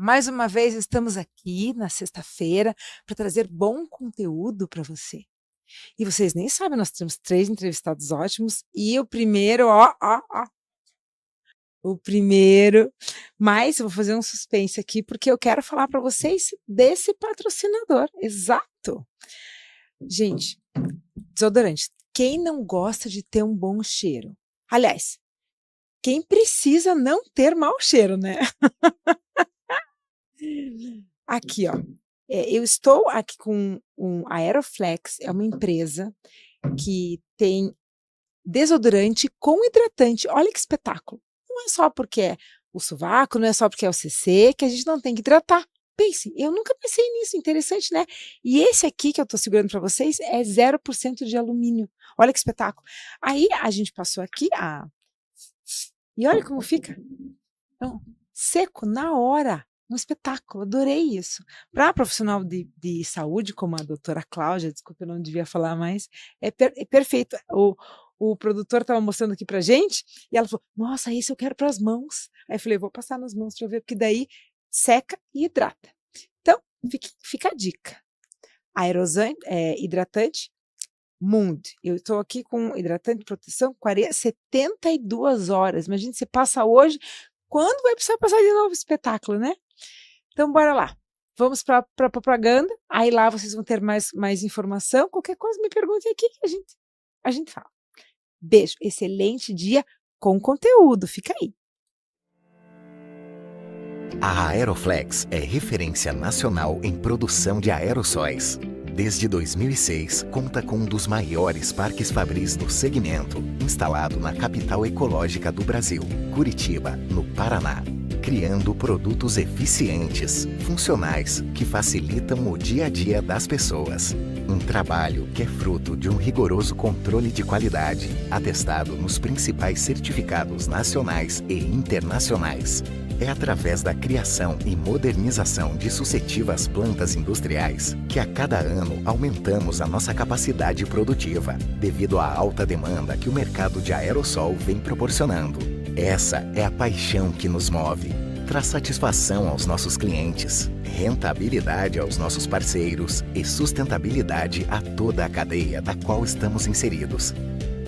Mais uma vez estamos aqui na sexta-feira para trazer bom conteúdo para você. E vocês nem sabem, nós temos 3 entrevistados ótimos e o primeiro, o primeiro, mas eu vou fazer um suspense aqui, porque eu quero falar para vocês desse patrocinador, exato. Gente, desodorante, quem não gosta de ter um bom cheiro? Aliás, quem precisa não ter mau cheiro, né? Aqui, ó, eu estou aqui com a Aeroflex, é uma empresa que tem desodorante com hidratante. Olha que espetáculo! Não é só porque é o sovaco, não é só porque é o CC que a gente não tem que hidratar. Pense, eu nunca pensei nisso, interessante, né? E esse aqui que eu tô segurando para vocês é 0% de alumínio. Olha que espetáculo. Aí a gente passou aqui, e olha como fica. Então, seco na hora. Um espetáculo, adorei isso. Para profissional de saúde, como a doutora Cláudia, desculpa, eu não devia falar mais, é perfeito. O produtor estava mostrando aqui para gente, e ela falou, nossa, esse eu quero para as mãos. Aí eu falei, vou passar nas mãos para ver, porque daí seca e hidrata. Então, fica a dica. Hidratante, Mund. Eu estou aqui com hidratante de proteção 72 horas. Imagina, você passa hoje, quando vai precisar passar de novo espetáculo, né? Então, bora lá. Vamos para a propaganda. Aí lá vocês vão ter mais informação. Qualquer coisa, me pergunte aqui que a gente fala. Beijo. Excelente dia com conteúdo. Fica aí. A Aeroflex é referência nacional em produção de aerossóis. Desde 2006, conta com um dos maiores parques fabris do segmento, instalado na capital ecológica do Brasil, Curitiba, no Paraná. Criando produtos eficientes, funcionais, que facilitam o dia a dia das pessoas. Um trabalho que é fruto de um rigoroso controle de qualidade, atestado nos principais certificados nacionais e internacionais. É através da criação e modernização de sucessivas plantas industriais que a cada ano aumentamos a nossa capacidade produtiva, devido à alta demanda que o mercado de aerossol vem proporcionando. Essa é a paixão que nos move. Traz satisfação aos nossos clientes, rentabilidade aos nossos parceiros e sustentabilidade a toda a cadeia da qual estamos inseridos.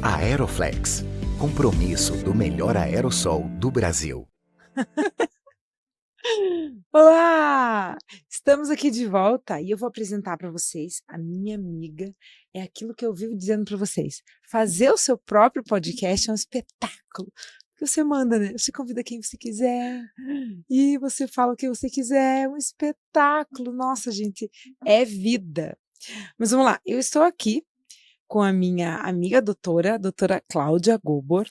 A Aeroflex, compromisso do melhor aerossol do Brasil. Olá! Estamos aqui de volta e eu vou apresentar para vocês a minha amiga. É aquilo que eu vivo dizendo para vocês. Fazer o seu próprio podcast é um espetáculo. Porque você manda, né? Você convida quem você quiser e você fala o que você quiser. É um espetáculo. Nossa, gente, é vida. Mas vamos lá. Eu estou aqui com a minha amiga doutora Cláudia Gobor.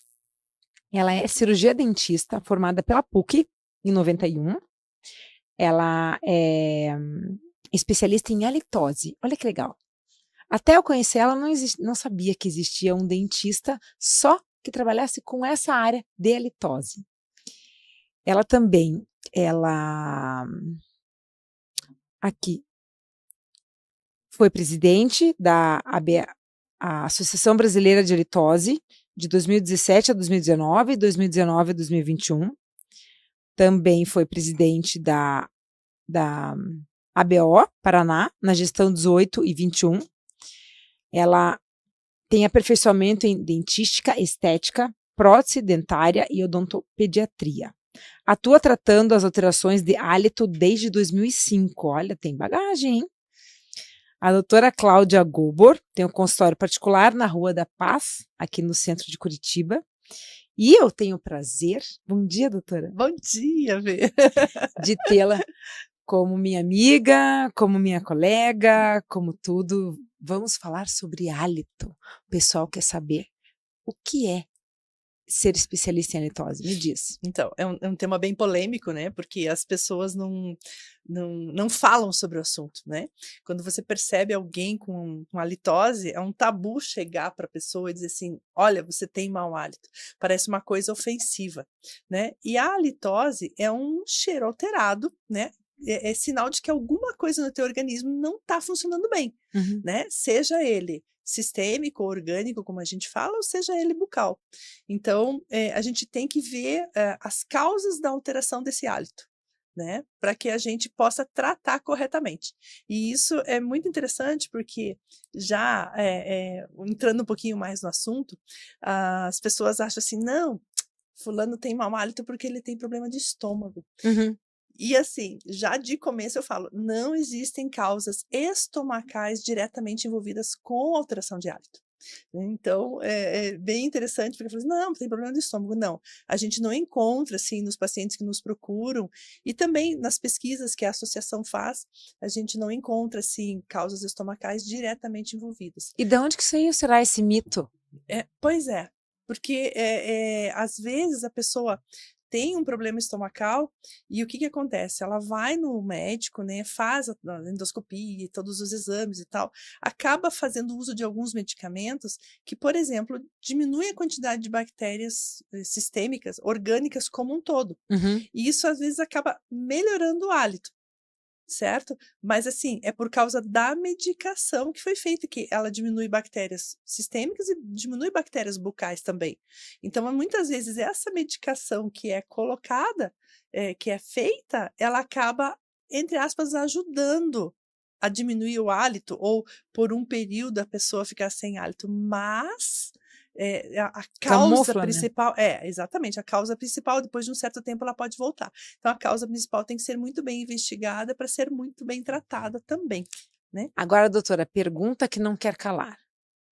Ela é cirurgia dentista, formada pela PUC em 91. Ela é especialista em halitose. Olha que legal. Até eu conhecer ela, não sabia que existia um dentista só que trabalhasse com essa área de halitose. Ela também, aqui, foi presidente da a Associação Brasileira de Halitose, de 2017 a 2019, 2019 a 2021. Também foi presidente da ABO, Paraná, na gestão 18 e 21. Ela tem aperfeiçoamento em dentística, estética, prótese dentária e odontopediatria. Atua tratando as alterações de hálito desde 2005. Olha, tem bagagem, hein? A doutora Cláudia Gobor tem um consultório particular na Rua da Paz, aqui no centro de Curitiba. E eu tenho o prazer, bom dia, doutora. Bom dia, Vê. De tê-la como minha amiga, como minha colega, como tudo. Vamos falar sobre hálito. O pessoal quer saber o que é ser especialista em halitose. Me diz. Então, é um tema bem polêmico, né? Porque as pessoas não falam sobre o assunto, né? Quando você percebe alguém com halitose, é um tabu chegar para a pessoa e dizer assim, olha, você tem mau hálito. Parece uma coisa ofensiva, né? E a halitose é um cheiro alterado, né? É sinal de que alguma coisa no teu organismo não está funcionando bem, né? Seja ele sistêmico, orgânico, como a gente fala, ou seja ele bucal. Então, a gente tem que ver as causas da alteração desse hálito, né? Para que a gente possa tratar corretamente. E isso é muito interessante porque já entrando um pouquinho mais no assunto, as pessoas acham assim, não, fulano tem mau hálito porque ele tem problema de estômago. Uhum. E assim, já de começo eu falo, não existem causas estomacais diretamente envolvidas com alteração de hálito. Então, é bem interessante, porque eu falei, não, tem problema de estômago. Não, a gente não encontra, assim, nos pacientes que nos procuram, e também nas pesquisas que a associação faz, a gente não encontra, assim, causas estomacais diretamente envolvidas. E de onde que saiu, será, esse mito? Pois é, porque às vezes a pessoa tem um problema estomacal e o que acontece? Ela vai no médico, né, faz a endoscopia, todos os exames e tal, acaba fazendo uso de alguns medicamentos que, por exemplo, diminuem a quantidade de bactérias sistêmicas, orgânicas como um todo. Uhum. E isso às vezes acaba melhorando o hálito. Certo? Mas assim, é por causa da medicação que foi feita, que ela diminui bactérias sistêmicas e diminui bactérias bucais também. Então, muitas vezes, essa medicação que é colocada, que é feita, ela acaba, entre aspas, ajudando a diminuir o hálito, ou por um período a pessoa ficar sem hálito, mas a causa Camufla, né? principal, exatamente, a causa principal, depois de um certo tempo ela pode voltar. Então a causa principal tem que ser muito bem investigada para ser muito bem tratada também, né? Agora, doutora, pergunta que não quer calar.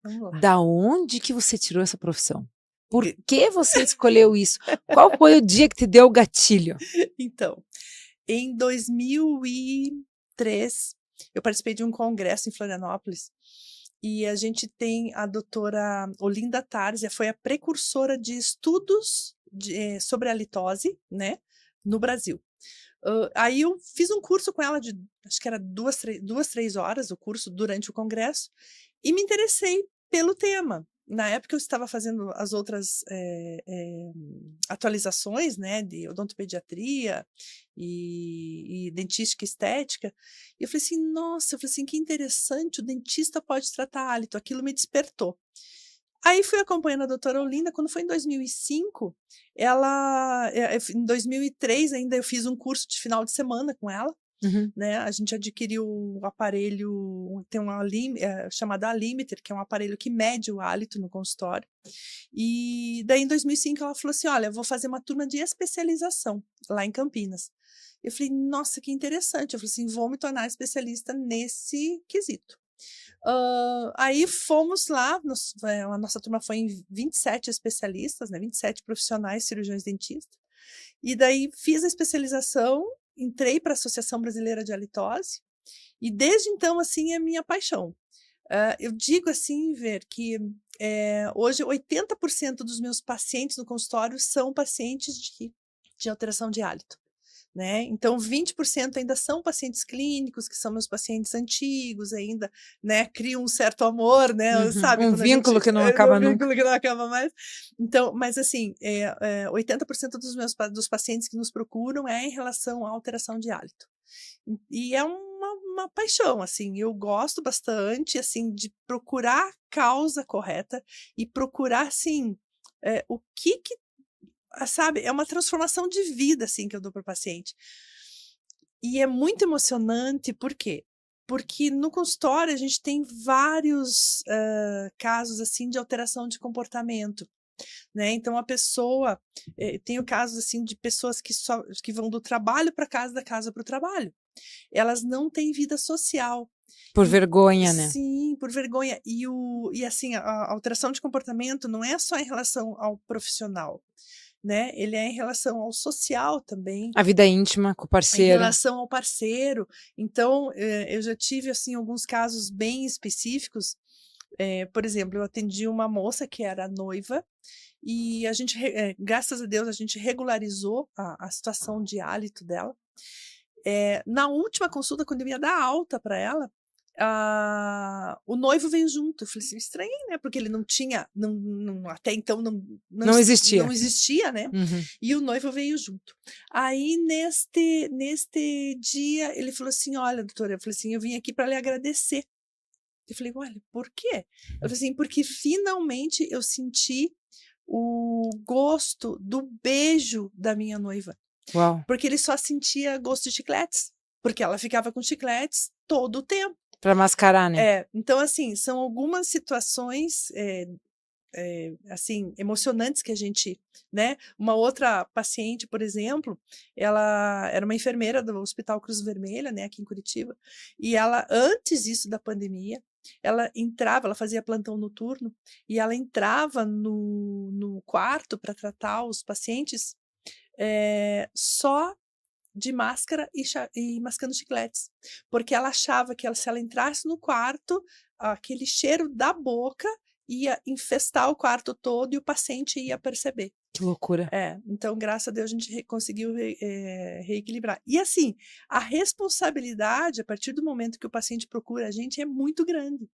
Vamos lá. Da onde que você tirou essa profissão? Por Gue- que você escolheu isso? Qual foi o dia que te deu o gatilho? Então, em 2003, eu participei de um congresso em Florianópolis e a gente tem a doutora Olinda Tarzia, foi a precursora de estudos sobre a litose, né, no Brasil. Aí eu fiz um curso com ela de, acho que era 3 horas o curso durante o congresso, e me interessei pelo tema. Na época eu estava fazendo as outras atualizações, né, de odontopediatria e dentística e estética, e eu falei assim, nossa, eu falei assim, que interessante, o dentista pode tratar hálito, aquilo me despertou. Aí fui acompanhando a doutora Olinda, quando foi em 2005, em 2003 ainda eu fiz um curso de final de semana com ela, Uhum. né, a gente adquiriu o aparelho, tem uma chamada Alimiter, que é um aparelho que mede o hálito no consultório, e daí em 2005 ela falou assim, olha, eu vou fazer uma turma de especialização lá em Campinas. Eu falei, nossa, que interessante, eu falei assim, vou me tornar especialista nesse quesito. Aí fomos lá, a nossa turma foi em 27 especialistas, né, 27 profissionais cirurgiões dentistas, e daí fiz a especialização, entrei para a Associação Brasileira de Halitose, e desde então, assim, é minha paixão. Eu digo assim, Ver, que hoje 80% dos meus pacientes no consultório são pacientes de alteração de hálito. Né? Então, 20% ainda são pacientes clínicos, que são meus pacientes antigos ainda, né? Criam um certo amor, né? Uhum. Sabe, Um vínculo que não acaba nunca. Um vínculo que não acaba mais. Então, mas assim, 80% dos pacientes que nos procuram é em relação à alteração de hálito. E é uma paixão, assim, eu gosto bastante, assim, de procurar a causa correta e procurar, assim, o que sabe, é uma transformação de vida, assim, que eu dou para o paciente. E é muito emocionante, por quê? Porque no consultório a gente tem vários casos, assim, de alteração de comportamento, né? Então a pessoa, tenho casos, assim, de pessoas que vão do trabalho para casa, da casa para o trabalho. Elas não têm vida social. Por vergonha, né? Sim, por vergonha. E assim, a alteração de comportamento não é só em relação ao profissional, né? Ele é em relação ao social também. A vida íntima com o Em parceiro. relação ao parceiro. Então, eu já tive, assim, alguns casos bem específicos. Por exemplo, eu atendi uma moça que era noiva e a gente, graças a Deus, a gente regularizou a situação de hálito dela. Na última consulta, quando eu ia dar alta para ela, o noivo veio junto. Eu falei assim, estranhei, né? Porque ele não tinha, até então Não existia. não existia, né? Uhum. E o noivo veio junto. Aí, neste dia, ele falou assim, olha, doutora, eu falei assim, eu vim aqui para lhe agradecer. Eu falei, olha, por quê? Eu falei assim, porque finalmente eu senti o gosto do beijo da minha noiva. Uau. Porque ele só sentia gosto de chicletes, porque ela ficava com chicletes todo o tempo. Pra mascarar, né? Então, assim, são algumas situações assim, emocionantes que a gente, né? Uma outra paciente, por exemplo, ela era uma enfermeira do Hospital Cruz Vermelha, né, aqui em Curitiba, e ela, antes disso da pandemia, ela fazia plantão noturno, e ela entrava no quarto para tratar os pacientes só de máscara e mascando chicletes, porque ela achava que se ela entrasse no quarto, aquele cheiro da boca ia infestar o quarto todo e o paciente ia perceber. Que loucura. Então, graças a Deus, a gente conseguiu reequilibrar. E assim, a responsabilidade, a partir do momento que o paciente procura a gente, é muito grande.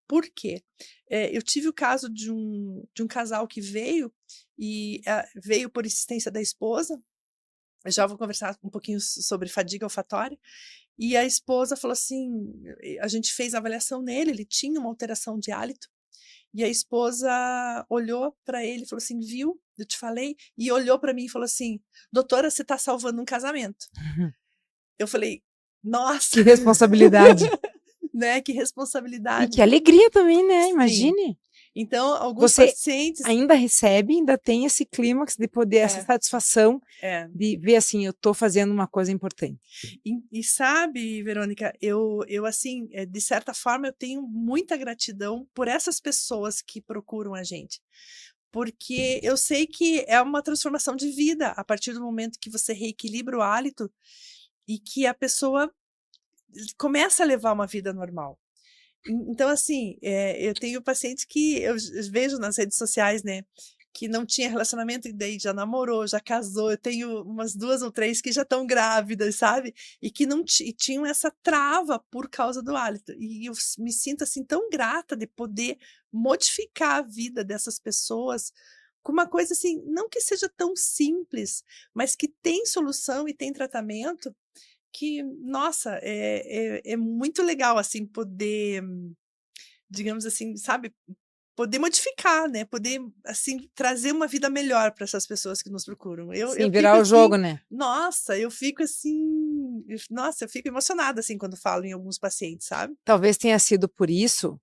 Por quê? Eu tive o caso de um casal que veio, e veio por insistência da esposa. Eu já vou conversar um pouquinho sobre fadiga olfatória. E a esposa falou assim, a gente fez a avaliação nele, ele tinha uma alteração de hálito. E a esposa olhou para ele e falou assim, viu? Eu te falei. E olhou para mim e falou assim, doutora, você está salvando um casamento. Eu falei, nossa! Que responsabilidade. Né? Que E responsabilidade. que alegria também, né? Sim. Imagine. Então, alguns Você pacientes... ainda recebe, ainda tem esse clímax de poder, essa satisfação de ver assim, eu estou fazendo uma coisa importante. E sabe, Verônica, eu assim, de certa forma, eu tenho muita gratidão por essas pessoas que procuram a gente. Porque eu sei que é uma transformação de vida a partir do momento que você reequilibra o hálito e que a pessoa começa a levar uma vida normal. Então, assim, eu tenho pacientes que eu vejo nas redes sociais, né, que não tinha relacionamento e daí já namorou, já casou. Eu tenho umas 2 ou 3 que já estão grávidas, sabe? E que não tinham essa trava por causa do hálito. E eu me sinto, assim, tão grata de poder modificar a vida dessas pessoas com uma coisa, assim, não que seja tão simples, mas que tem solução e tem tratamento, que, nossa, é muito legal, assim, poder, digamos assim, sabe, poder modificar, né, poder, assim, trazer uma vida melhor para essas pessoas que nos procuram. Sim, Eu virar fico o assim, jogo, né? nossa, eu fico assim, nossa, eu fico emocionada, assim, quando falo em alguns pacientes, sabe? Talvez tenha sido por isso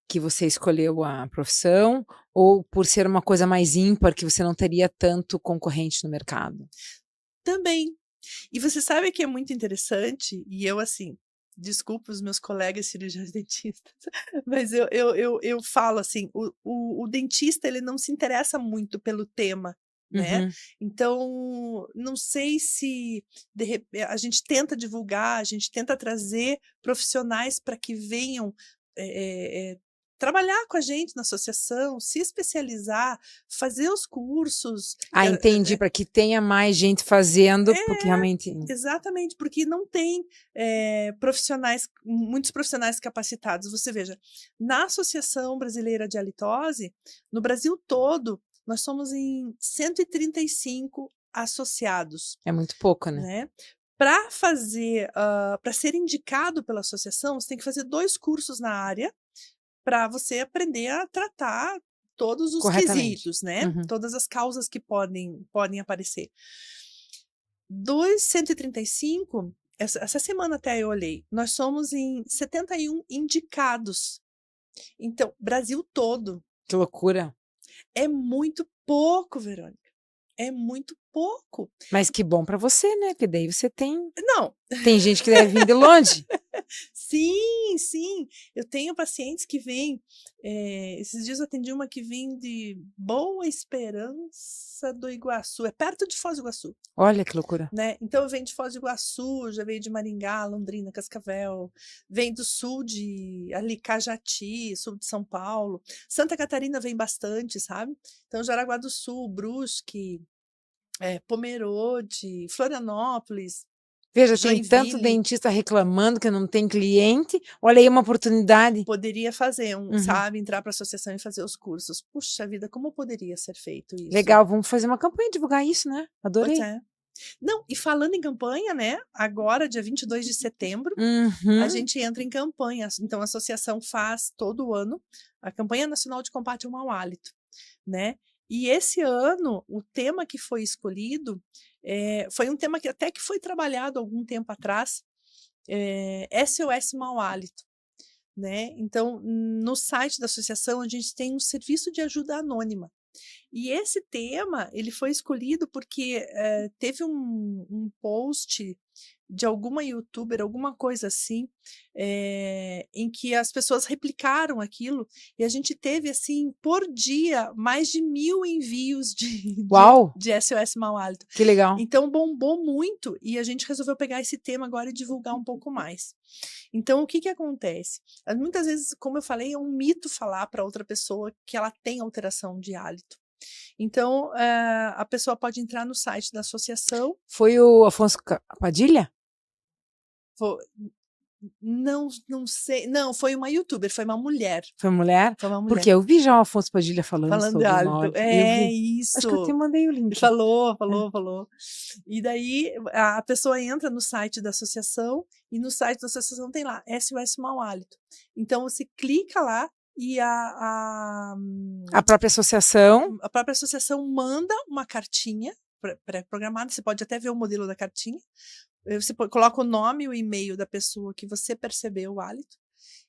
que você escolheu a profissão, ou por ser uma coisa mais ímpar, que você não teria tanto concorrente no mercado? Também. E você sabe que é muito interessante, e eu, assim, desculpa os meus colegas cirurgiões dentistas, mas eu falo assim, o dentista, ele não se interessa muito pelo tema, né? Uhum. Então, não sei se a gente tenta divulgar, a gente tenta trazer profissionais para que venham trabalhar com a gente na associação, se especializar, fazer os cursos. Entendi, para que tenha mais gente fazendo, porque realmente... Exatamente, porque não tem muitos profissionais capacitados. Você veja, na Associação Brasileira de Halitose, no Brasil todo, nós somos em 135 associados. É muito pouco, né? Para ser indicado pela associação, você tem que fazer 2 cursos na área para você aprender a tratar todos os quesitos, né? Uhum. Todas as causas que podem aparecer. Dos 135, essa semana até eu olhei, nós somos em 71 indicados. Então, Brasil todo. Que loucura. É muito pouco, Verônica. É muito pouco. Mas que bom para você, né? Porque daí você tem... Não. Tem gente que deve vir de longe. Sim, sim. Eu tenho pacientes que vêm. Esses dias eu atendi uma que vem de Boa Esperança do Iguaçu. É perto de Foz do Iguaçu. Olha que loucura. Né? Então, vem de Foz do Iguaçu, já veio de Maringá, Londrina, Cascavel. Vem do sul ali, Cajati, sul de São Paulo. Santa Catarina vem bastante, sabe? Então, Jaraguá do Sul, Brusque, Pomerode, Florianópolis. Veja, tem tanto dentista reclamando que não tem cliente. Olha aí uma oportunidade. Poderia fazer sabe, entrar para a associação e fazer os cursos. Puxa vida, como poderia ser feito isso? Legal, vamos fazer uma campanha, divulgar isso, né? Adorei. Pois é. Não, e falando em campanha, né? Agora, dia 22 de setembro, a gente entra em campanha. Então, a associação faz todo ano a campanha nacional de combate ao mau hálito, né? E esse ano, o tema que foi escolhido foi um tema que até que foi trabalhado algum tempo atrás, SOS Mau Hálito, né? Então, no site da associação, a gente tem um serviço de ajuda anônima. E esse tema, ele foi escolhido porque teve um post de alguma youtuber, alguma coisa assim, em que as pessoas replicaram aquilo, e a gente teve, assim, por dia, mais de 1000 envios Uau! de SOS Mau Hálito. Que legal. Então, bombou muito, e a gente resolveu pegar esse tema agora e divulgar um pouco mais. Então, o que que acontece? Muitas vezes, como eu falei, é um mito falar para outra pessoa que ela tem alteração de hálito. Então, a pessoa pode entrar no site da associação. Foi o Afonso Padilha? Não sei. Não, foi uma youtuber, foi uma mulher. Foi mulher? Foi uma mulher. Porque eu vi já o Afonso Padilha falando de sobre o hálito. isso. Acho que eu te mandei o link. Falou. E daí a pessoa entra no site da associação, e no site da associação tem lá, SOS Mau Hálito. Então você clica lá e a própria associação manda uma cartinha pré-programada, você pode até ver o modelo da cartinha. Você coloca o nome e o e-mail da pessoa que você percebeu o hálito,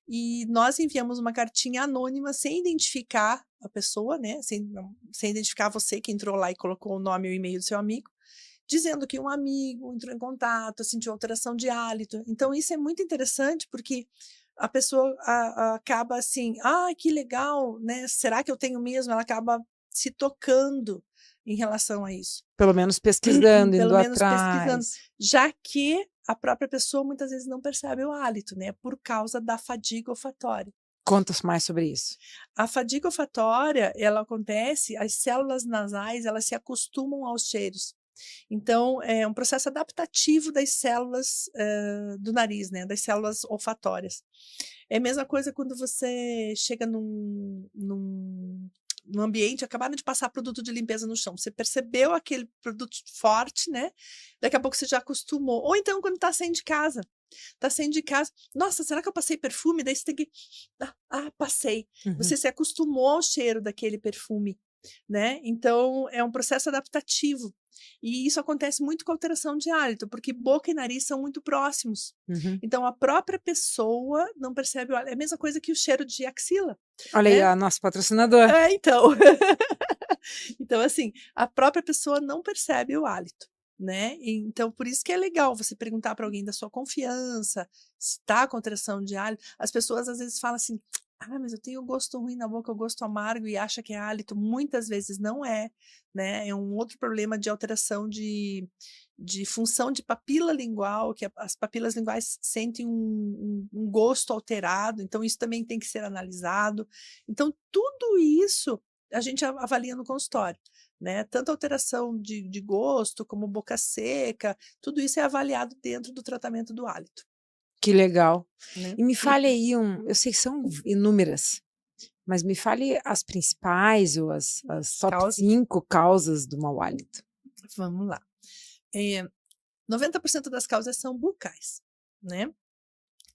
e nós enviamos uma cartinha anônima sem identificar a pessoa, né? Sem identificar você que entrou lá e colocou o nome e o e-mail do seu amigo, dizendo que um amigo entrou em contato, sentiu alteração de hálito. Então, isso é muito interessante, porque a pessoa acaba assim, que legal, né? Será que eu tenho mesmo? Ela acaba se tocando em relação a isso. Pelo menos pesquisando, Pelo indo menos atrás. pesquisando. Já que a própria pessoa muitas vezes não percebe o hálito, né? Por causa da fadiga olfatória. Conta mais sobre isso. A fadiga olfatória, ela acontece, as células nasais, elas se acostumam aos cheiros. Então, é um processo adaptativo das células do nariz, né? Das células olfatórias. É a mesma coisa quando você chega num ambiente, acabaram de passar produto de limpeza no chão. Você percebeu aquele produto forte, né? Daqui a pouco você já acostumou. Ou então, quando está saindo de casa. Nossa, será que eu passei perfume? Daí você tem que... passei. Uhum. Você se acostumou ao cheiro daquele perfume, né? Então, é um processo adaptativo. E isso acontece muito com alteração de hálito, porque boca e nariz são muito próximos. Uhum. Então, a própria pessoa não percebe o hálito. É a mesma coisa que o cheiro de axila. Olha aí, a nossa patrocinadora. Então. Então, assim, a própria pessoa não percebe o hálito, né? Então, por isso que é legal você perguntar para alguém da sua confiança se está com alteração de hálito. As pessoas às vezes falam assim, mas eu tenho gosto ruim na boca, eu gosto amargo, e acha que é hálito. Muitas vezes não é, né? É um outro problema de alteração de função de papila lingual, que as papilas linguais sentem um gosto alterado, então isso também tem que ser analisado. Então, tudo isso a gente avalia no consultório, né? Tanto alteração de gosto, como boca seca, tudo isso é avaliado dentro do tratamento do hálito. Que legal. Né? E me fale aí, eu sei que são inúmeras, mas me fale as principais ou as top 5 causas do mau hálito. Vamos lá. 90% das causas são bucais, né?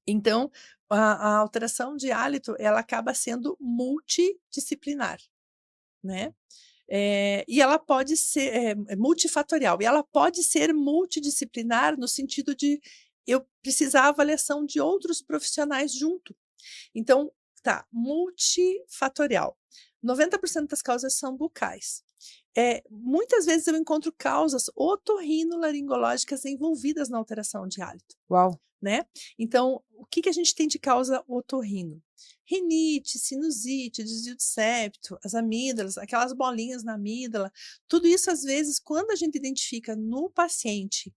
Então, a alteração de hálito, ela acaba sendo multidisciplinar, né? E ela pode ser multifatorial, e ela pode ser multidisciplinar no sentido de eu precisar da avaliação de outros profissionais junto. Então, multifatorial. 90% das causas são bucais. Muitas vezes eu encontro causas otorrinolaringológicas envolvidas na alteração de hálito. Uau! Né? Então, o que a gente tem de causa otorrino? Rinite, sinusite, desvio de septo, as amígdalas, aquelas bolinhas na amígdala, tudo isso, às vezes, quando a gente identifica no paciente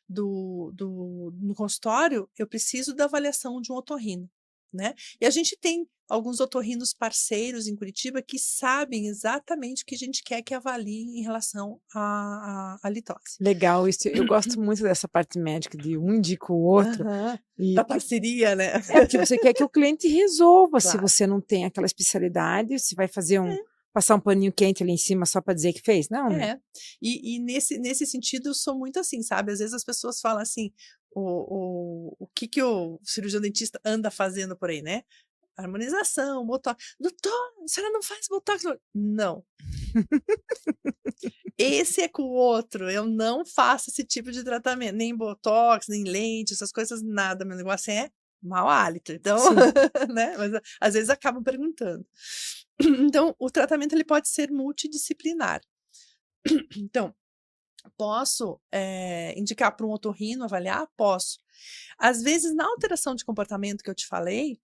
no consultório, eu preciso da avaliação de um otorrino, né? E a gente tem alguns otorrinos parceiros em Curitiba que sabem exatamente o que a gente quer que avalie em relação à litose. Legal, isso, eu gosto muito dessa parte médica, de um indica o outro. Da parceria, né? Porque você quer que o cliente resolva, Claro. Se você não tem aquela especialidade, você vai fazer passar um paninho quente ali em cima só para dizer que fez? Não, né? E nesse sentido eu sou muito assim, sabe? Às vezes as pessoas falam assim, o que o cirurgião dentista anda fazendo por aí, né? Harmonização, botox. Doutor, a senhora não faz botox? Não. Esse é com o outro, eu não faço esse tipo de tratamento, nem botox, nem lente, essas coisas, nada. Meu negócio é mau hálito. Então, Sim. né? Mas às vezes acabam perguntando. Então, o tratamento ele pode ser multidisciplinar. Então, posso indicar para um otorrino avaliar? Posso. Às vezes, na alteração de comportamento que eu te falei,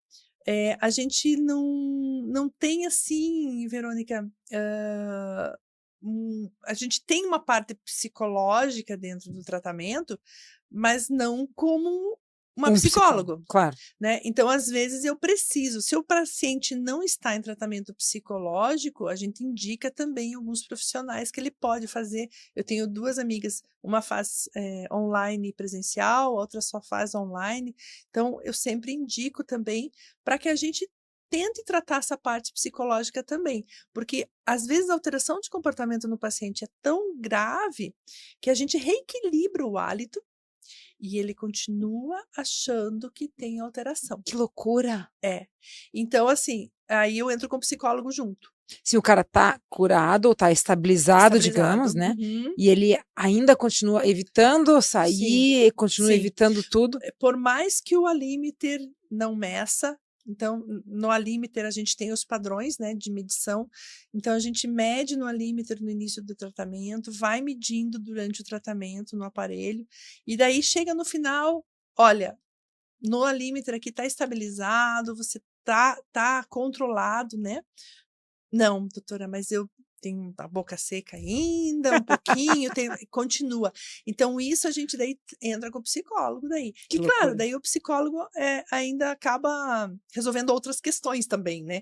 a gente não tem assim, Verônica, a gente tem uma parte psicológica dentro do tratamento, mas não como uma psicólogo, claro. né? Então, às vezes, eu preciso. Se o paciente não está em tratamento psicológico, a gente indica também alguns profissionais que ele pode fazer. Eu tenho 2 amigas, uma faz online e presencial, outra só faz online. Então, eu sempre indico também para que a gente tente tratar essa parte psicológica também, porque às vezes a alteração de comportamento no paciente é tão grave que a gente reequilibra o hálito e ele continua achando que tem alteração. Que loucura! Então, assim, aí eu entro com o psicólogo junto. Se o cara tá curado ou tá estabilizado, digamos, né? Uhum. E ele ainda continua evitando sair, continua sim. evitando tudo. Por mais que o Alimiter não meça, então no Alimiter a gente tem os padrões, né, de medição, então a gente mede no Alimiter no início do tratamento, vai medindo durante o tratamento no aparelho, e daí chega no final, olha, no Alimiter aqui tá estabilizado, você tá controlado, né? Não, doutora, mas eu tenho a boca seca ainda, um pouquinho, continua. Então, isso a gente daí entra com o psicólogo daí. Que E claro, loucura. daí o psicólogo ainda acaba resolvendo outras questões também, né?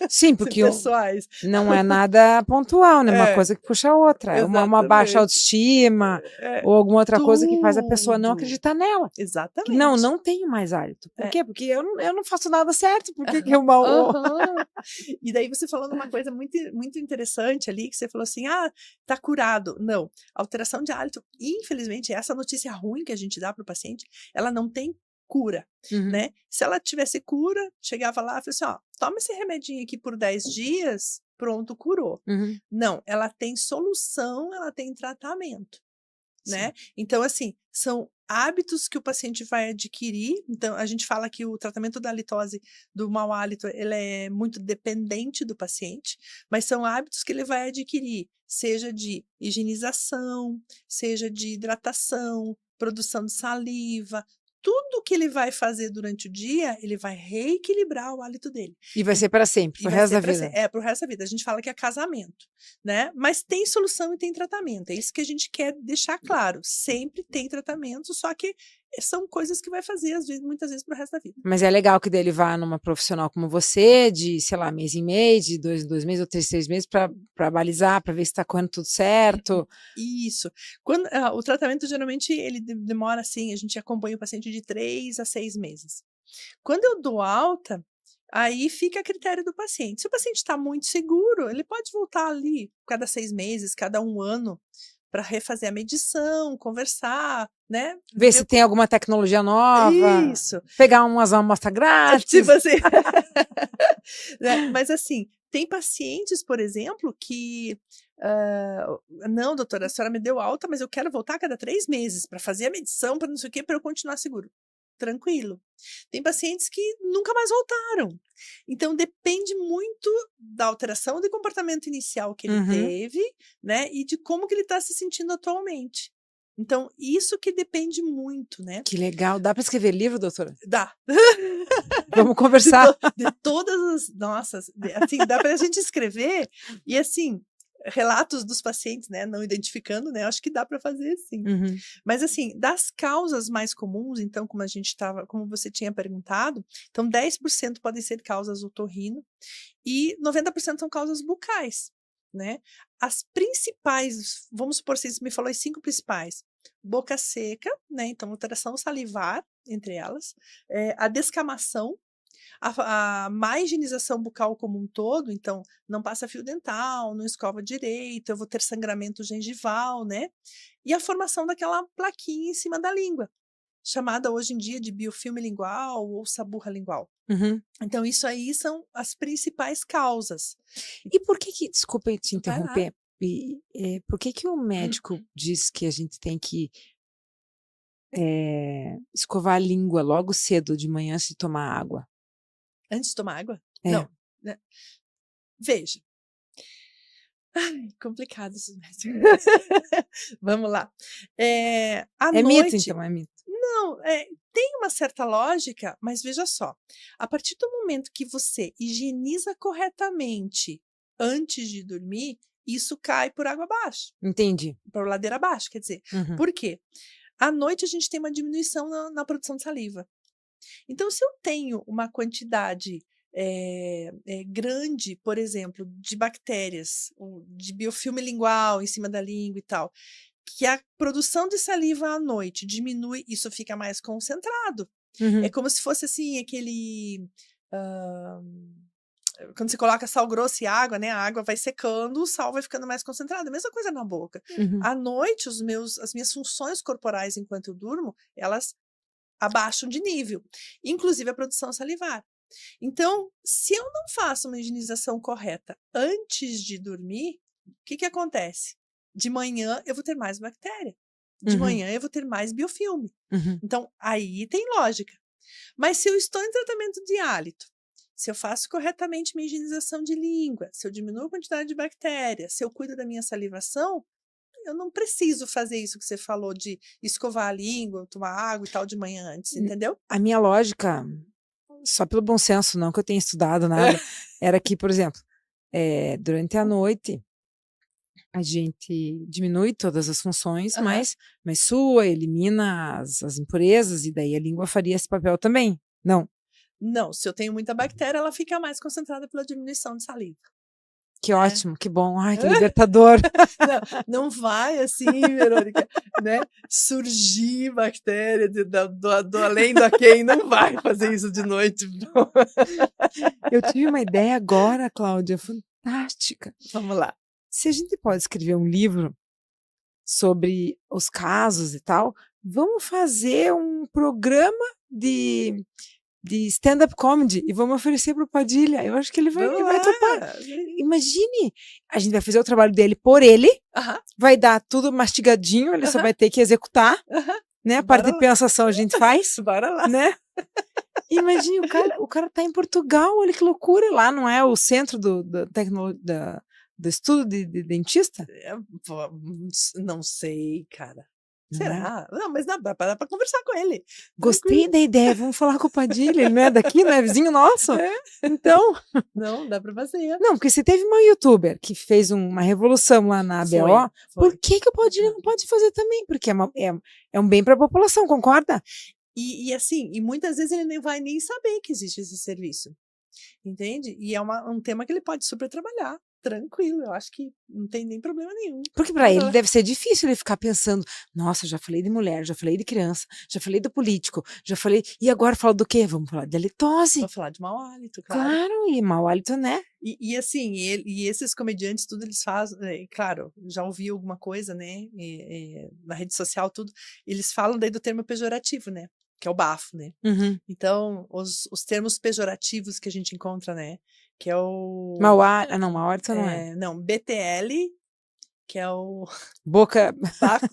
Sim, porque pessoais. não é nada pontual, né? Uma É, coisa que puxa a outra. É uma baixa exatamente. autoestima ou alguma outra coisa que faz a pessoa não Tudo. acreditar nela. Exatamente. Não tenho mais hálito. Por quê? Porque eu não faço nada certo. Por que eu mal... Aham. E daí você falando uma coisa muito, muito interessante ali, que você falou assim, tá curado. Não, alteração de hálito, infelizmente, essa notícia ruim que a gente dá para o paciente, ela não tem cura, né? Se ela tivesse cura, chegava lá e falava assim, ó, toma esse remedinho aqui por 10 dias, pronto, curou. Não, ela tem solução, ela tem tratamento, né? Então, assim, são hábitos que o paciente vai adquirir. Então, a gente fala que o tratamento da halitose, do mau hálito, ele é muito dependente do paciente, mas são hábitos que ele vai adquirir, seja de higienização, seja de hidratação, produção de saliva, tudo que ele vai fazer durante o dia, ele vai reequilibrar o hálito dele. E vai ser para sempre, pro resto da vida. Pro resto da vida. A gente fala que é casamento, né? Mas tem solução e tem tratamento. É isso que a gente quer deixar claro. Sempre tem tratamento, só que são coisas que vai fazer, às vezes, muitas vezes, pro resto da vida. Mas é legal que daí ele vá numa profissional como você, de, sei lá, mês em mês, de 2 em 2 meses ou 3 em 3 meses, para balizar, para ver se está correndo tudo certo. Isso. Quando, o tratamento, geralmente, ele demora, assim, a gente acompanha o paciente de 3 a 6 meses. Quando eu dou alta, aí fica a critério do paciente. Se o paciente está muito seguro, ele pode voltar ali cada 6 meses, cada 1 ano, para refazer a medição, conversar, né? Ver se tem alguma tecnologia nova. Isso. Pegar umas amostras grátis. Tipo assim. Né? Mas assim, tem pacientes, por exemplo, que não, doutora, a senhora me deu alta, mas eu quero voltar a cada 3 meses para fazer a medição, para não sei o quê, para eu continuar seguro. Tranquilo. Tem pacientes que nunca mais voltaram. Então, depende muito da alteração de comportamento inicial que ele teve, né? E de como que ele está se sentindo atualmente. Então, isso que depende muito, né? Que legal. Dá para escrever livro, doutora? Dá. Vamos conversar. De todas as... Nossa, assim, dá para a gente escrever e, assim, relatos dos pacientes, né? Não identificando, né? Acho que dá para fazer, sim. Mas, assim, das causas mais comuns, então, como você tinha perguntado, então 10% podem ser causas otorrino e 90% são causas bucais, né? As principais, vamos supor, você me falou as 5 principais: boca seca, né? Então, alteração salivar, entre elas, a descamação, a má higienização bucal como um todo, então não passa fio dental, não escova direito, eu vou ter sangramento gengival, né? E a formação daquela plaquinha em cima da língua. chamada hoje em dia de biofilme lingual ou saburra lingual. Uhum. Então, isso aí são as principais causas. E por que, desculpa eu te Vai lá. interromper, por que o médico diz que a gente tem que escovar a língua logo cedo de manhã antes de tomar água? Antes de tomar água? É. Não. Né? Veja. Ai, complicado isso. Vamos lá. À É mito, noite, então, é mito. não, tem uma certa lógica, mas veja só. A partir do momento que você higieniza corretamente antes de dormir, isso cai por água abaixo, Entendi. por ladeira abaixo, quer dizer. Uhum. Por quê? À noite a gente tem uma diminuição na produção de saliva. Então, se eu tenho uma quantidade grande, por exemplo, de bactérias, de biofilme lingual em cima da língua e tal, que a produção de saliva à noite diminui, isso fica mais concentrado. Uhum. É como se fosse assim, quando você coloca sal grosso e água, né? A água vai secando, o sal vai ficando mais concentrado. A mesma coisa na boca. Uhum. À noite, as minhas funções corporais enquanto eu durmo, elas abaixam de nível, inclusive a produção salivar. Então, se eu não faço uma higienização correta antes de dormir, o que acontece? De manhã eu vou ter mais bactéria. De manhã eu vou ter mais biofilme. Uhum. Então, aí tem lógica. Mas se eu estou em tratamento de hálito, se eu faço corretamente minha higienização de língua, se eu diminuo a quantidade de bactérias, se eu cuido da minha salivação, eu não preciso fazer isso que você falou de escovar a língua, tomar água e tal de manhã antes, entendeu? A minha lógica, só pelo bom senso, não que eu tenha estudado nada, era que, por exemplo, durante a noite a gente diminui todas as funções, mas sua, elimina as impurezas e daí a língua faria esse papel também. Não. Não, se eu tenho muita bactéria, ela fica mais concentrada pela diminuição de saliva. Que ótimo, que bom. Ai, que libertador. Não vai assim, Verônica, né? Surgir bactéria do além da quem, não vai fazer isso de noite. Eu tive uma ideia agora, Cláudia, fantástica. Vamos lá. Se a gente pode escrever um livro sobre os casos e tal, vamos fazer um programa de stand-up comedy e vamos oferecer para o Padilha. Eu acho que ele vai topar. Imagine, a gente vai fazer o trabalho dele por ele, vai dar tudo mastigadinho, ele só vai ter que executar, né? A parte de pensação a gente faz. Bora lá. Né? Imagine, o cara tá em Portugal, olha que loucura, lá não é o centro do estudo de dentista? Não sei, cara. Será? Não, mas dá para conversar com ele. Gostei da ideia, vamos falar com o Padilha, ele não é daqui, não é vizinho nosso? Então... Não, dá para fazer. Não, porque se teve uma youtuber que fez uma revolução lá na ABO, por que o Padilha não pode fazer também? Porque é um bem para a população, concorda? E assim, muitas vezes ele nem vai nem saber que existe esse serviço, entende? E é um tema que ele pode super trabalhar. Tranquilo, eu acho que não tem nem problema nenhum. Porque para ele deve ser difícil ele ficar pensando, nossa, já falei de mulher, já falei de criança, já falei do político, já falei, e agora falo do quê? Vamos falar de halitose. Vamos falar de mau hálito, claro. Claro, e mau hálito, né? E assim, esses comediantes, tudo eles fazem, claro, já ouvi alguma coisa, né, na rede social, tudo, eles falam daí do termo pejorativo, né, que é o bafo, né. Então, os termos pejorativos que a gente encontra, né, que é o... Mau hálito não é. Não, BTL, que é o... Boca...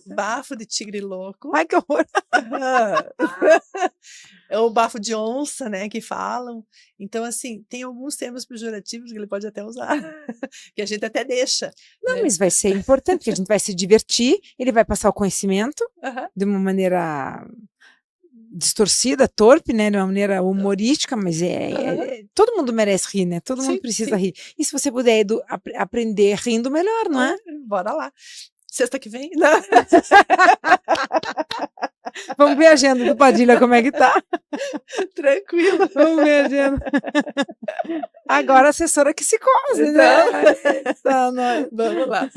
Bafo de tigre louco. Ai, que horror! É o bafo de onça, né, que falam. Então, assim, tem alguns termos pejorativos que ele pode até usar, que a gente até deixa. Não, né? mas vai ser importante, porque a gente vai se divertir, ele vai passar o conhecimento de uma maneira... distorcida, torpe, né, de uma maneira humorística, mas todo mundo merece rir, né, todo mundo precisa rir, e se você puder aprender rindo, melhor, não é? Bora lá, sexta que vem? Não. Vamos ver a agenda do Padilha, como é que tá? Tranquilo. Vamos ver a agenda. Agora a assessora que se cose, né? Vamos lá.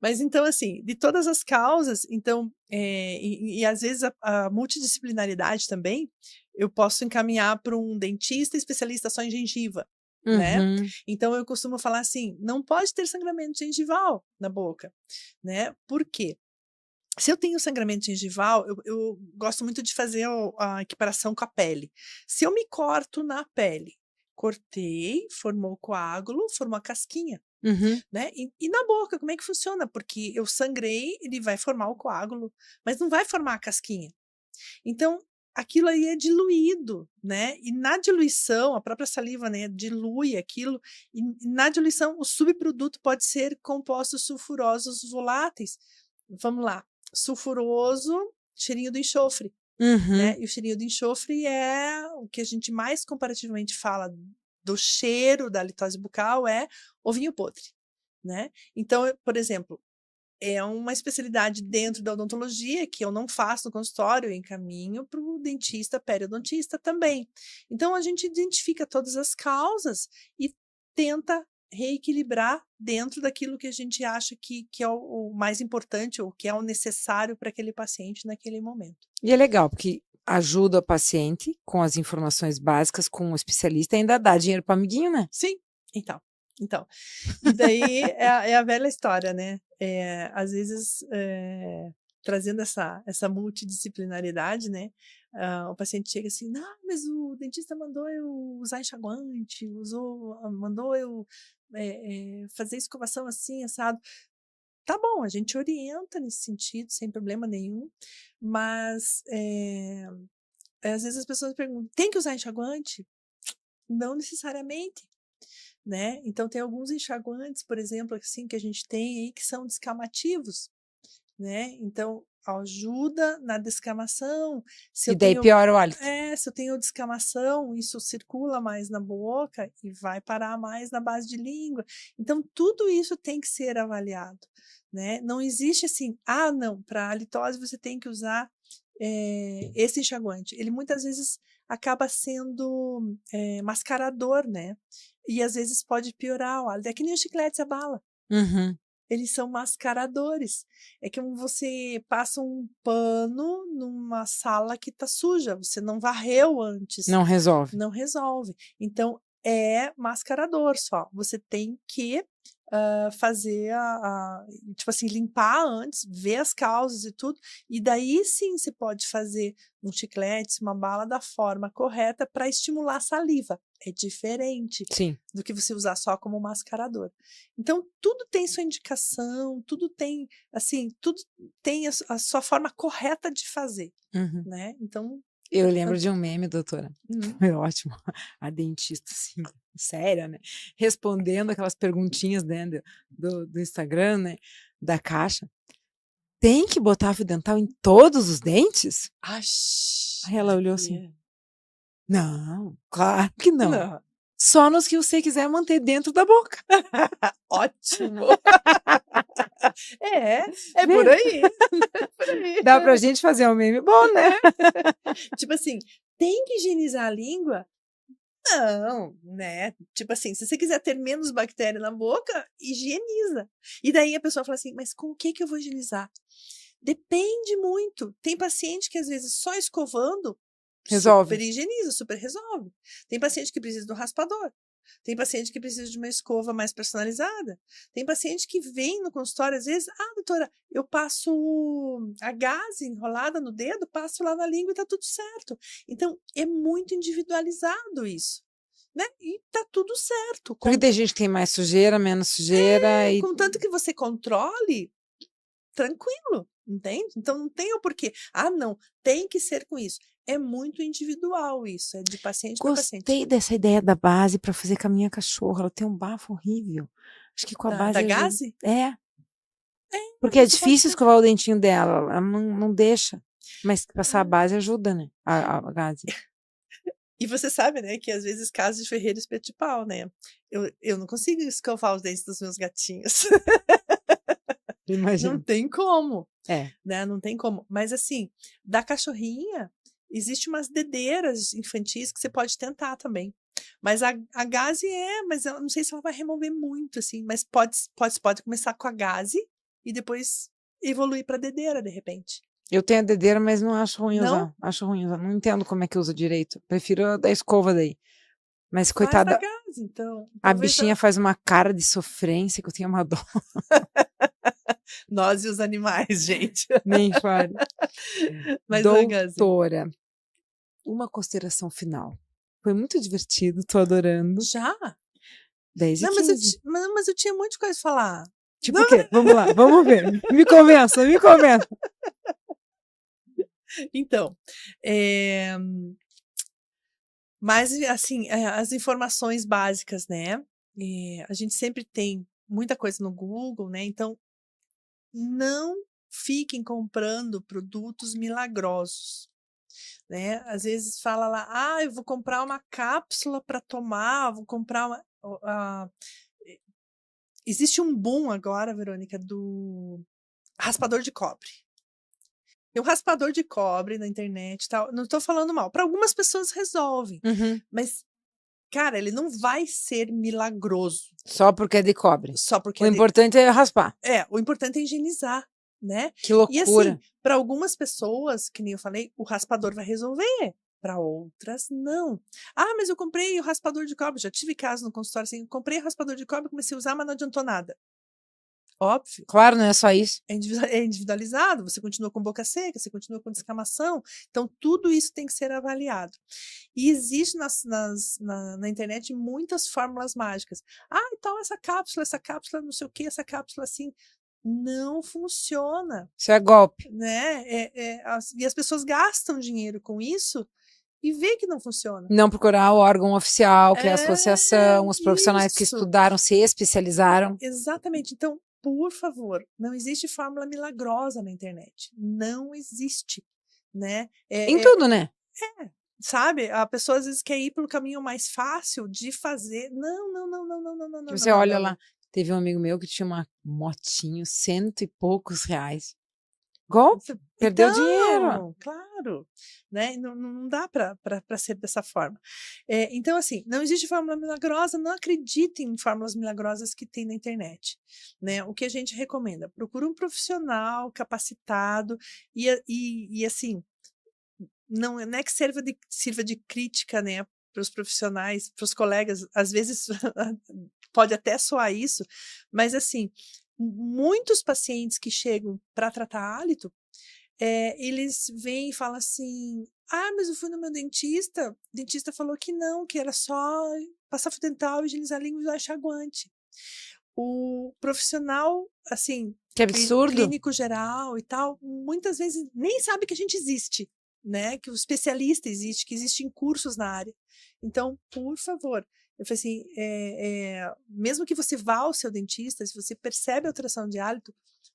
Mas então, assim, de todas as causas, então, e às vezes a multidisciplinaridade também, eu posso encaminhar para um dentista especialista só em gengiva, né? Então eu costumo falar assim, não pode ter sangramento gengival na boca, né? Por quê? Se eu tenho sangramento gengival, eu gosto muito de fazer a equiparação com a pele. Se eu me corto na pele, cortei, formou o coágulo, formou a casquinha, Uhum. né? E na boca, como é que funciona? Porque eu sangrei, ele vai formar o coágulo, mas não vai formar a casquinha. Então, aquilo aí é diluído, né? E na diluição, a própria saliva, né, dilui aquilo, e na diluição, o subproduto pode ser compostos sulfurosos voláteis. Vamos lá, sulfuroso, cheirinho do enxofre, Uhum. né? E o cheirinho do enxofre é o que a gente mais comparativamente fala do cheiro da litose bucal é o vinho podre, né? Então, por exemplo, é uma especialidade dentro da odontologia que eu não faço no consultório, eu encaminho para o dentista periodontista também. Então, a gente identifica todas as causas e tenta reequilibrar dentro daquilo que a gente acha que é o mais importante ou que é o necessário para aquele paciente naquele momento. E é legal, porque ajuda o paciente com as informações básicas, com o especialista, e ainda dá dinheiro para o amiguinho, né? Sim, então. E daí é a velha história, né? Às vezes, trazendo essa multidisciplinaridade, né? O paciente chega assim, não, mas o dentista mandou eu usar enxaguante, mandou eu fazer escovação assim, assado. Tá bom, a gente orienta nesse sentido, sem problema nenhum, mas às vezes as pessoas perguntam, tem que usar enxaguante? Não necessariamente. Né? Então tem alguns enxaguantes, por exemplo, assim, que a gente tem aí que são descamativos, né? Então ajuda na descamação. E daí piora o hálito. Se eu tenho descamação, isso circula mais na boca e vai parar mais na base de língua. Então tudo isso tem que ser avaliado, né? Não existe assim, não, para halitose você tem que usar esse enxaguante. Ele muitas vezes acaba sendo mascarador, né? E às vezes pode piorar o hálito. É que nem os chicletes e a bala. Uhum. Eles são mascaradores. É que você passa um pano numa sala que está suja. Você não varreu antes. Não resolve. Não resolve. Então, é mascarador só. Você tem que fazer tipo assim, limpar antes, ver as causas e tudo, e daí sim você pode fazer um chiclete, uma bala da forma correta para estimular a saliva. É diferente Sim. do que você usar só como mascarador. Então, tudo tem sua indicação, tudo tem, assim, tudo tem a sua forma correta de fazer, Uhum. né? Então, eu lembro de um meme, doutora. Uhum. Foi ótimo. A dentista, assim, séria, né? Respondendo aquelas perguntinhas dentro do Instagram, né? Da caixa. Tem que botar fio dental em todos os dentes? Aí ela olhou assim. Não, claro que não. Não. Só nos que você quiser manter dentro da boca. Ótimo! É por aí. Dá pra gente fazer um meme bom, né? Tipo assim, tem que higienizar a língua? Não, né? Tipo assim, se você quiser ter menos bactéria na boca, higieniza. E daí a pessoa fala assim, mas com o que eu vou higienizar? Depende muito. Tem paciente que às vezes só escovando resolve. Super higieniza, super resolve. Tem paciente que precisa do raspador. Tem paciente que precisa de uma escova mais personalizada. Tem paciente que vem no consultório, às vezes, doutora, eu passo a gaze enrolada no dedo, passo lá na língua e tá tudo certo. Então, é muito individualizado isso, né? E tá tudo certo. Porque tem gente que tem mais sujeira, menos sujeira. E... contanto que você controle, tranquilo, entende? Então, não tem o porquê. Não, tem que ser com isso. É muito individual isso, é de paciente para paciente. Gostei dessa ideia da base para fazer com a minha cachorra. Ela tem um bafo horrível. Acho que com a base. Da gaze? Porque é difícil escovar o dentinho dela. Ela não deixa. Mas passar a base ajuda, né? A gaze. E você sabe, né, que às vezes casos de ferreiro espete pau, né? Eu não consigo escovar os dentes dos meus gatinhos. Imagina. Não tem como. É. Né? Não tem como. Mas assim, da cachorrinha, existe umas dedeiras infantis que você pode tentar também. Mas a gaze mas eu não sei se ela vai remover muito, assim, mas pode começar com a gaze e depois evoluir para dedeira, de repente. Eu tenho a dedeira, mas não acho ruim usar. Acho ruim usar. Não entendo como é que usa direito. Prefiro a da escova daí. Mas coitada. Faz da gaze, então. A bichinha faz uma cara de sofrência que eu tenho uma dó. Nós e os animais, gente. Nem fale. Mas, Gazi, Doutora, uma consideração final. Foi muito divertido, tô adorando. já? 10 e Não, 15. mas eu tinha um monte de coisa pra falar. Tipo o quê? Vamos lá, vamos ver. Me convença, me convença. Então, mas assim, as informações básicas, né? A gente sempre tem muita coisa no Google, né? Então, não fiquem comprando produtos milagrosos, né? Às vezes fala lá, eu vou comprar uma cápsula para tomar, vou comprar uma. Existe um boom agora, Verônica, do raspador de cobre. Tem um raspador de cobre na internet e tal. Não estou falando mal. Para algumas pessoas resolve. Mas, cara, ele não vai ser milagroso. Só porque é de cobre. Só porque o importante é raspar. O importante é higienizar, né? Que loucura. E assim, para algumas pessoas, que nem eu falei, o raspador vai resolver. Para outras, não. Mas eu comprei o raspador de cobre. Já tive caso no consultório assim, eu comprei o raspador de cobre, comecei a usar, mas não adiantou nada. Óbvio. Claro, não é só isso. É individualizado, você continua com boca seca, você continua com descamação. Então, tudo isso tem que ser avaliado. E existe na internet muitas fórmulas mágicas. Então essa cápsula, não sei o que, essa cápsula assim. Não funciona. Isso é golpe. Né? E as pessoas gastam dinheiro com isso e vê que não funciona. Não procurar o órgão oficial, que é a associação, os profissionais que isso. estudaram, se especializaram. Exatamente. Então, por favor, não existe fórmula milagrosa na internet. Não existe, né? Em tudo, né? Sabe? A pessoa às vezes quer ir pelo caminho mais fácil de fazer. Não. Você olha lá, teve um amigo meu que tinha uma motinho, 100 e poucos reais. Golpe, perdeu dinheiro. Claro, né? Não dá para ser dessa forma. Então, assim, não existe fórmula milagrosa, não acreditem em fórmulas milagrosas que tem na internet. Né? O que a gente recomenda? Procura um profissional capacitado e assim, não é que sirva de crítica, né? Para os profissionais, para os colegas, às vezes pode até soar isso, mas assim, muitos pacientes que chegam para tratar hálito, eles vêm e falam assim, mas eu fui no meu dentista, o dentista falou que não, que era só passar fio dental, higienizar a língua e usar enxaguante. O profissional, assim, que absurdo. Clínico geral e tal, muitas vezes nem sabe que a gente existe, né? Que o especialista existe, que existem cursos na área. Então, por favor, eu falei assim, mesmo que você vá ao seu dentista, se você percebe alteração de hálito,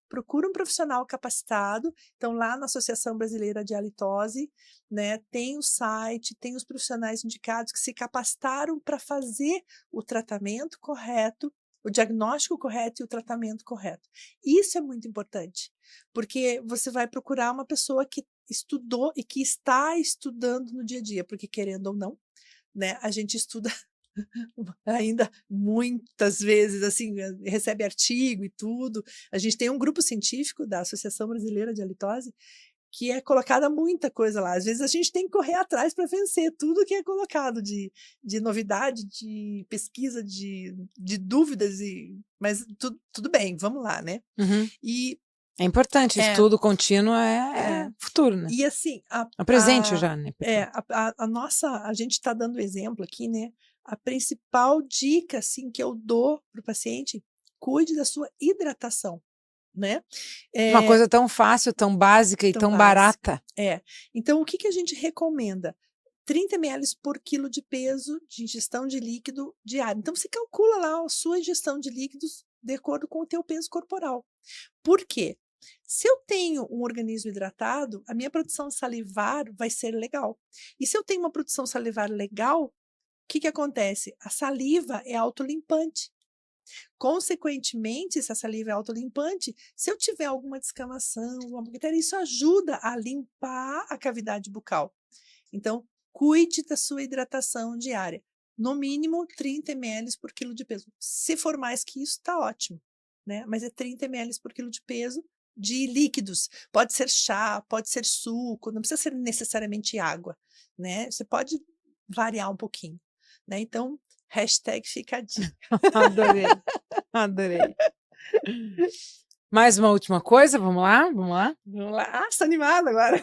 procura um profissional capacitado. Então, lá na Associação Brasileira de Halitose, né, tem o site, tem os profissionais indicados que se capacitaram para fazer o tratamento correto, o diagnóstico correto e o tratamento correto. Isso é muito importante, porque você vai procurar uma pessoa que estudou e que está estudando no dia a dia, porque querendo ou não, né, a gente estuda ainda muitas vezes, assim, recebe artigo e tudo. A gente tem um grupo científico da Associação Brasileira de Halitose que é colocada muita coisa lá. Às vezes a gente tem que correr atrás para vencer tudo que é colocado de novidade, de pesquisa, de dúvidas, mas tudo bem, vamos lá, né? E é importante, estudo contínuo é futuro, né? E assim, é presente já, né? A gente está dando exemplo aqui, né? A principal dica, assim, que eu dou para o paciente, cuide da sua hidratação, né? Uma coisa tão fácil, tão básica e tão barata. Então, o que a gente recomenda? 30 ml por quilo de peso de ingestão de líquido diário. Então, você calcula lá a sua ingestão de líquidos de acordo com o teu peso corporal. Por quê? Se eu tenho um organismo hidratado, a minha produção salivar vai ser legal. E se eu tenho uma produção salivar legal, o que acontece? A saliva é autolimpante. Consequentemente, se a saliva é autolimpante, se eu tiver alguma descamação, alguma bactéria, isso ajuda a limpar a cavidade bucal. Então, cuide da sua hidratação diária. No mínimo, 30 ml por quilo de peso. Se for mais que isso, está ótimo, né? Mas é 30 ml por quilo de peso de líquidos. Pode ser chá, pode ser suco, não precisa ser necessariamente água, né? Você pode variar um pouquinho, né? Então, hashtag fica a dica. Adorei. Mais uma última coisa, vamos lá? Vamos lá? Vamos lá. Ah, você tá animada agora.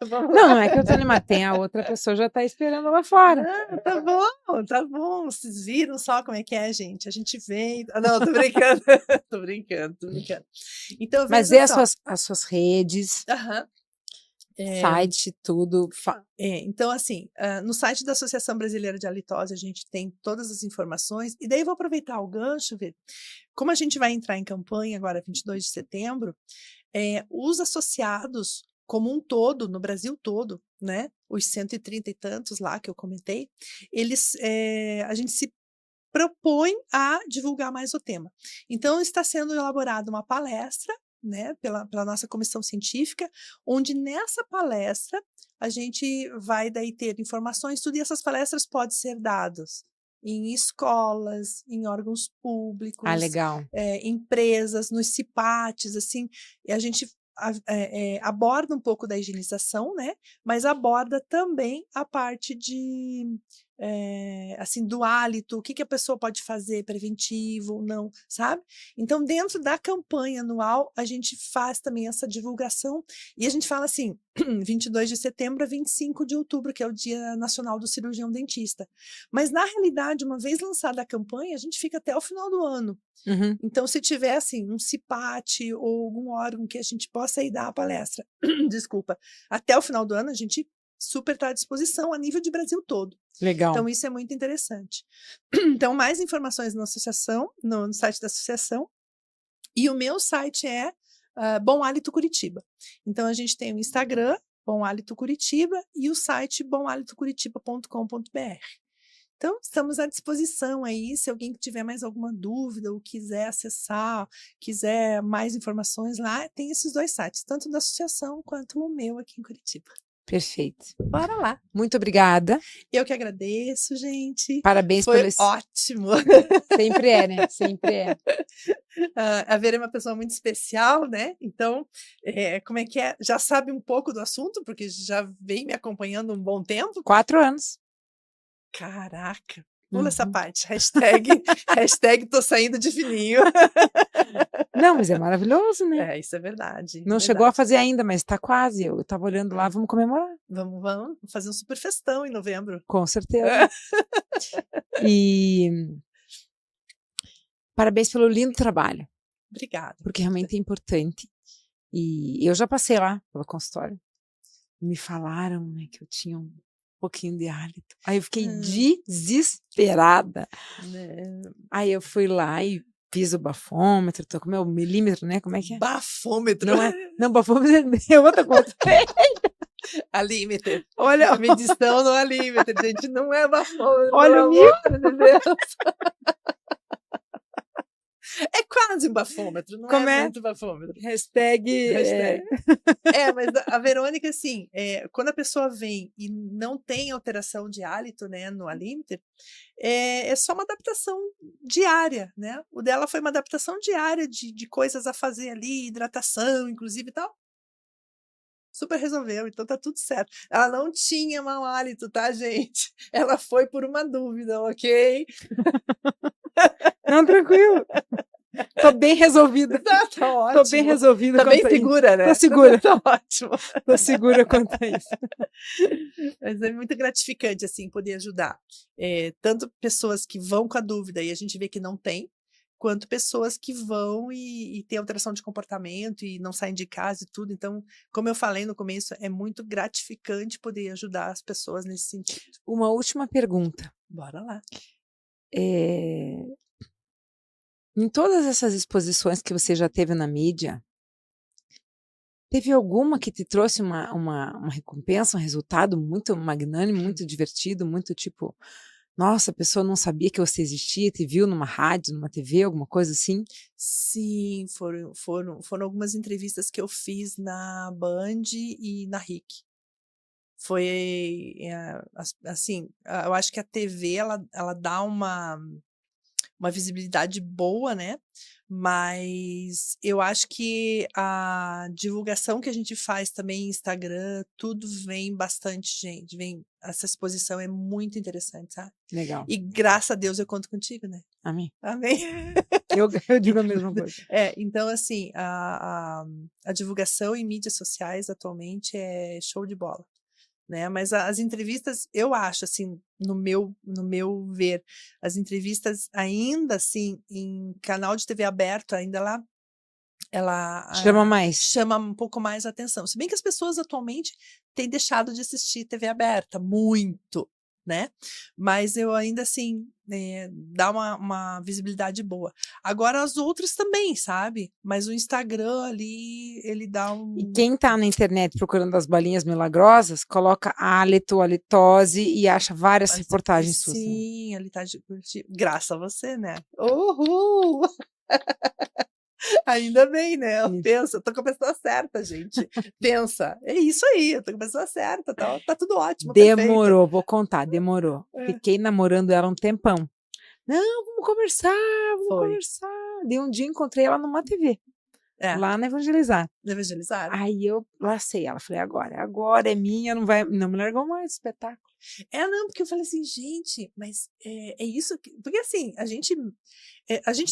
Vamos Não, lá. não é que eu tô animada, tem a outra pessoa já tá esperando lá fora. Ah, tá bom. Vocês viram só como é que é, gente? A gente vem. Ah, não, tô brincando. Tô brincando. Então, Mas veja dê só. as suas redes, Aham. site, tudo. Então, assim, no site da Associação Brasileira de Halitose, a gente tem todas as informações. E daí eu vou aproveitar o gancho, ver. Como a gente vai entrar em campanha agora, 22 de setembro, os associados como um todo, no Brasil todo, né? Os 130 e tantos lá que eu comentei, a gente se propõe a divulgar mais o tema. Então, está sendo elaborada uma palestra, né, pela nossa comissão científica, onde nessa palestra a gente vai daí ter informações, tudo, e essas palestras podem ser dadas em escolas, em órgãos Ah, públicos, legal. empresas, nos CIPATs, assim, e a gente aborda um pouco da higienização, né, mas aborda também a parte de assim, do hálito, o que a pessoa pode fazer preventivo ou não, sabe? Então, dentro da campanha anual, a gente faz também essa divulgação e a gente fala assim, 22 de setembro a 25 de outubro, que é o Dia Nacional do Cirurgião Dentista. Mas, na realidade, uma vez lançada a campanha, a gente fica até o final do ano. Uhum. Então, se tiver, assim, um CIPAT ou algum órgão que a gente possa ir dar a palestra, desculpa, até o final do ano, a gente super está à disposição a nível de Brasil todo. Legal. Então, isso é muito interessante. Então, mais informações na associação, no site da associação. E o meu site é Bom Hálito Curitiba. Então, a gente tem o Instagram, Bom Hálito Curitiba, e o site bomhalitocuritiba.com.br. Então, estamos à disposição aí, se alguém tiver mais alguma dúvida ou quiser acessar, quiser mais informações lá, tem esses dois sites, tanto da associação quanto o meu aqui em Curitiba. Perfeito. Bora lá. Muito obrigada. Eu que agradeço, gente. Parabéns Foi pelo esse... ótimo. Sempre é, né? Sempre é. A Vera é uma pessoa muito especial, né? Então, como é que é? Já sabe um pouco do assunto, porque já vem me acompanhando um bom tempo. 4 anos. Caraca. Pula essa parte. Hashtag tô saindo de fininho. Não, mas é maravilhoso, né? Isso é verdade. Não chegou a fazer ainda, mas tá quase. Eu tava olhando lá, vamos comemorar. Vamos fazer um super festão em novembro. Com certeza. E parabéns pelo lindo trabalho. Obrigada. Porque realmente é importante. E eu já passei lá pelo consultório. Me falaram, né, que eu tinha um pouquinho de hálito. Aí eu fiquei desesperada. Aí eu fui lá e fiz o bafômetro, tô com o meu milímetro, né? Como é que é? Bafômetro. Não, bafômetro é outra coisa. Alímetro. Olha, a medição no alímetro, gente, não é bafômetro. Olha o meu. É quase um bafômetro, não Como é muito bafômetro. Hashtag. Mas a Verônica, assim, quando a pessoa vem e não tem alteração de hálito, né, no alímetro, é só uma adaptação diária, né? O dela foi uma adaptação diária de coisas a fazer ali, hidratação, inclusive e tal. Super resolveu, então tá tudo certo. Ela não tinha mau hálito, tá, gente? Ela foi por uma dúvida, ok? Não, tranquilo. Tô bem resolvida. Tá ótimo. Tô bem resolvida. Tá bem segura, né? Tô segura. Tá ótimo. Tô segura quanto a isso. Mas é muito gratificante, assim, poder ajudar. Tanto pessoas que vão com a dúvida e a gente vê que não tem, quanto pessoas que vão e têm alteração de comportamento e não saem de casa e tudo. Então, como eu falei no começo, é muito gratificante poder ajudar as pessoas nesse sentido. Uma última pergunta. Bora lá. Em todas essas exposições que você já teve na mídia, teve alguma que te trouxe uma recompensa, um resultado muito magnânimo, muito divertido, muito tipo, nossa, a pessoa não sabia que você existia, te viu numa rádio, numa TV, alguma coisa assim? Sim, foram algumas entrevistas que eu fiz na Band e na RIC. Foi, assim, eu acho que a TV, ela dá uma visibilidade boa, né? Mas eu acho que a divulgação que a gente faz também em Instagram, tudo vem bastante gente, essa exposição é muito interessante, sabe? Legal. E graças a Deus eu conto contigo, né? Amém. Amém. Eu digo a mesma coisa. Então, assim, a divulgação em mídias sociais atualmente é show de bola, né? Mas as entrevistas, eu acho, assim, no meu ver, as entrevistas ainda, assim, em canal de TV aberto, ainda ela Chama mais. chama um pouco mais a atenção. Se bem que as pessoas atualmente têm deixado de assistir TV aberta, muito, né? Mas eu ainda assim, dá uma visibilidade boa. Agora as outras também, sabe? Mas o Instagram ali, ele dá E quem tá na internet procurando as balinhas milagrosas, coloca hálito, halitose e acha várias reportagens suas. Sim, ali tá graças a você, né? Uhul! Ainda bem, né? Pensa, eu tô com a pessoa certa, gente. Pensa, é isso aí, eu tô com a pessoa certa, tá tudo ótimo. Demorou, vou contar, demorou. É. Fiquei namorando ela um tempão. Não, vamos conversar, Foi. conversar. De um dia encontrei ela numa TV, lá na Evangelizar. Evangelizar. Aí eu lacei ela, falei, agora é minha, não me largou mais, espetáculo. Não, porque eu falei assim, gente, mas é isso que... Porque assim, a gente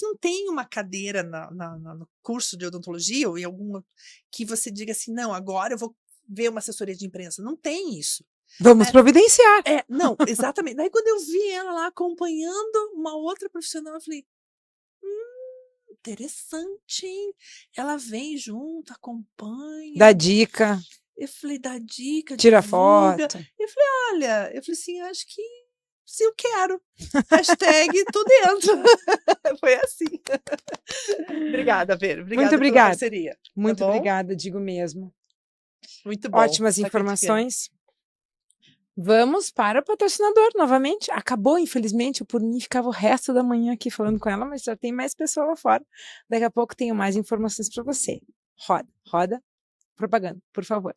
não tem uma cadeira no curso de odontologia ou em alguma que você diga assim, não, agora eu vou ver uma assessoria de imprensa. Não tem isso. Vamos providenciar. Não, exatamente. Daí quando eu vi ela lá acompanhando uma outra profissional, eu falei, interessante, hein? Ela vem junto, acompanha. Dá dica. Eu falei, dá dica, tira divulga. foto. Eu falei, olha, eu falei assim, acho que se eu quero. Hashtag tô dentro. Foi assim. Obrigada, Vera. Obrigada Muito obrigada. pela parceria. Muito obrigada, digo mesmo. Muito bom. Ótimas informações. Vamos para o patrocinador novamente. Acabou, infelizmente, por mim ficava o resto da manhã aqui falando com ela, mas já tem mais pessoa lá fora. Daqui a pouco tenho mais informações para você. Roda propaganda, por favor.